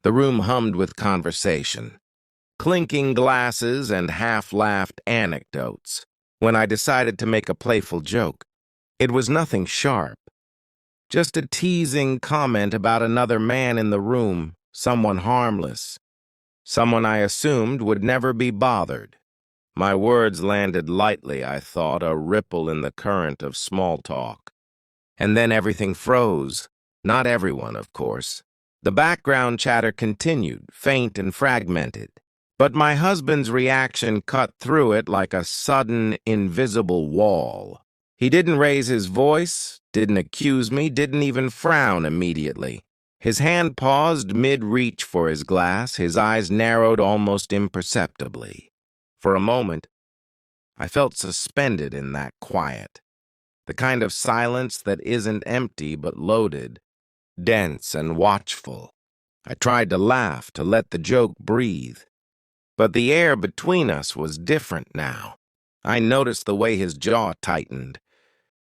The room hummed with conversation, clinking glasses and half-laughed anecdotes. When I decided to make a playful joke, it was nothing sharp, just a teasing comment about another man in the room, someone harmless, someone I assumed would never be bothered. My words landed lightly, I thought, a ripple in the current of small talk. And then everything froze. Not everyone, of course. The background chatter continued, faint and fragmented. But my husband's reaction cut through it like a sudden, invisible wall. He didn't raise his voice, didn't accuse me, didn't even frown immediately. His hand paused mid-reach for his glass, his eyes narrowed almost imperceptibly. For a moment, I felt suspended in that quiet, the kind of silence that isn't empty but loaded, dense and watchful. I tried to laugh, to let the joke breathe. But the air between us was different now. I noticed the way his jaw tightened,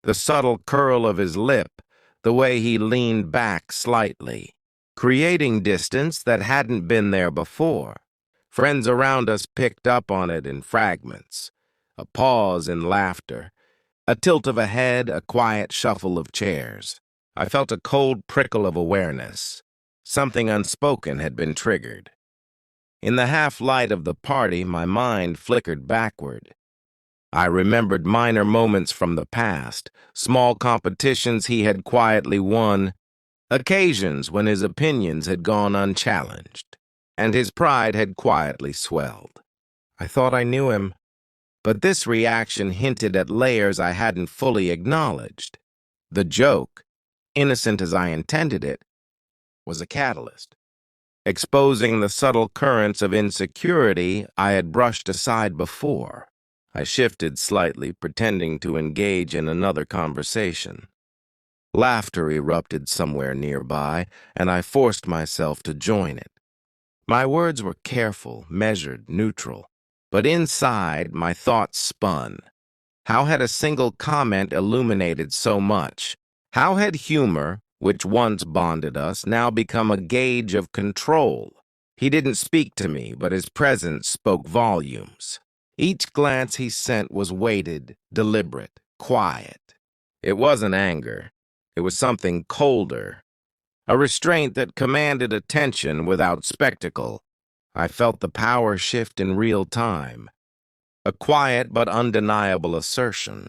the subtle curl of his lip, the way he leaned back slightly, creating distance that hadn't been there before. Friends around us picked up on it in fragments. A pause in laughter, a tilt of a head, a quiet shuffle of chairs. I felt a cold prickle of awareness. Something unspoken had been triggered. In the half-light of the party, my mind flickered backward. I remembered minor moments from the past, small competitions he had quietly won, occasions when his opinions had gone unchallenged, and his pride had quietly swelled. I thought I knew him, but this reaction hinted at layers I hadn't fully acknowledged. The joke, innocent as I intended it, was a catalyst, exposing the subtle currents of insecurity I had brushed aside before. I shifted slightly, pretending to engage in another conversation. Laughter erupted somewhere nearby, and I forced myself to join it. My words were careful, measured, neutral, but inside my thoughts spun. How had a single comment illuminated so much? How had humor, which once bonded us, now become a gauge of control? He didn't speak to me, but his presence spoke volumes. Each glance he sent was weighted, deliberate, quiet. It wasn't anger. It was something colder, a restraint that commanded attention without spectacle. I felt the power shift in real time, a quiet but undeniable assertion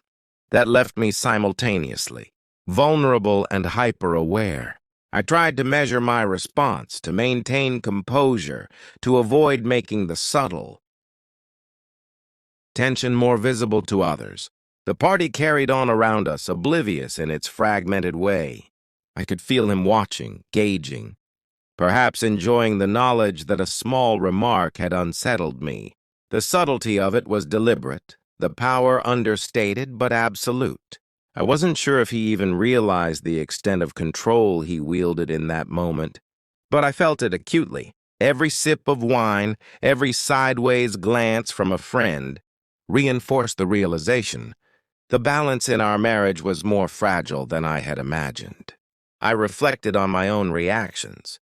that left me simultaneously vulnerable and hyper-aware. I tried to measure my response, to maintain composure, to avoid making the subtle tension more visible to others. The party carried on around us, oblivious in its fragmented way. I could feel him watching, gauging, perhaps enjoying the knowledge that a small remark had unsettled me. The subtlety of it was deliberate, the power understated but absolute. I wasn't sure if he even realized the extent of control he wielded in that moment, but I felt it acutely. Every sip of wine, every sideways glance from a friend, reinforced the realization the balance in our marriage was more fragile than I had imagined. I reflected on my own reactions.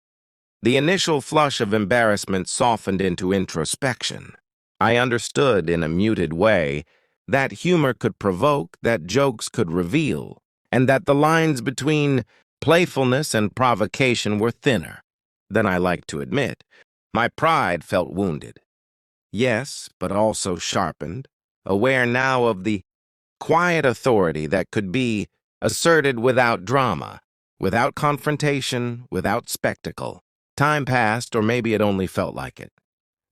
The initial flush of embarrassment softened into introspection. I understood in a muted way that humor could provoke, that jokes could reveal, and that the lines between playfulness and provocation were thinner than I liked to admit. My pride felt wounded. Yes, but also sharpened, aware now of the quiet authority that could be asserted without drama, without confrontation, without spectacle. Time passed, or maybe it only felt like it.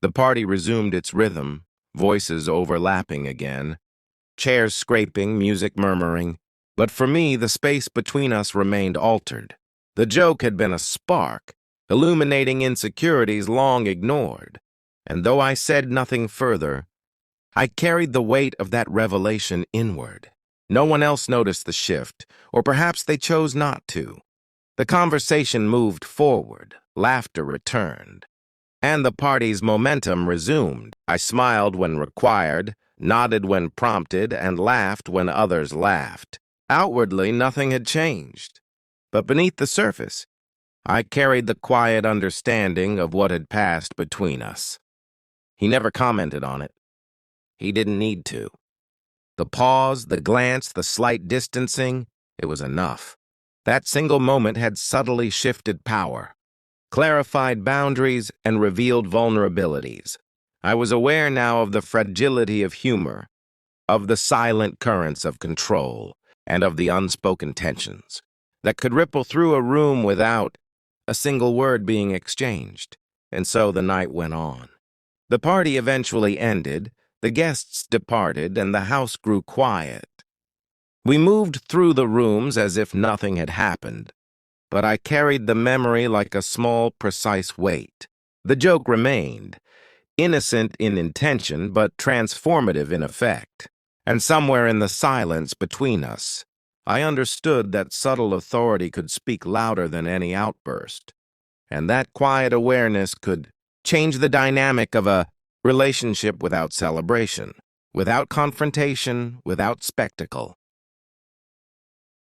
The party resumed its rhythm, voices overlapping again, chairs scraping, music murmuring. But for me, the space between us remained altered. The joke had been a spark, illuminating insecurities long ignored. And though I said nothing further, I carried the weight of that revelation inward. No one else noticed the shift, or perhaps they chose not to. The conversation moved forward, laughter returned, and the party's momentum resumed. I smiled when required, nodded when prompted, and laughed when others laughed. Outwardly, nothing had changed. But beneath the surface, I carried the quiet understanding of what had passed between us. He never commented on it. He didn't need to. The pause, the glance, the slight distancing, it was enough. That single moment had subtly shifted power, clarified boundaries, and revealed vulnerabilities. I was aware now of the fragility of humor, of the silent currents of control, and of the unspoken tensions that could ripple through a room without a single word being exchanged. And so the night went on. The party eventually ended, the guests departed, and the house grew quiet. We moved through the rooms as if nothing had happened, but I carried the memory like a small, precise weight. The joke remained, innocent in intention, but transformative in effect. And somewhere in the silence between us, I understood that subtle authority could speak louder than any outburst, and that quiet awareness could change the dynamic of a relationship without celebration, without confrontation, without spectacle.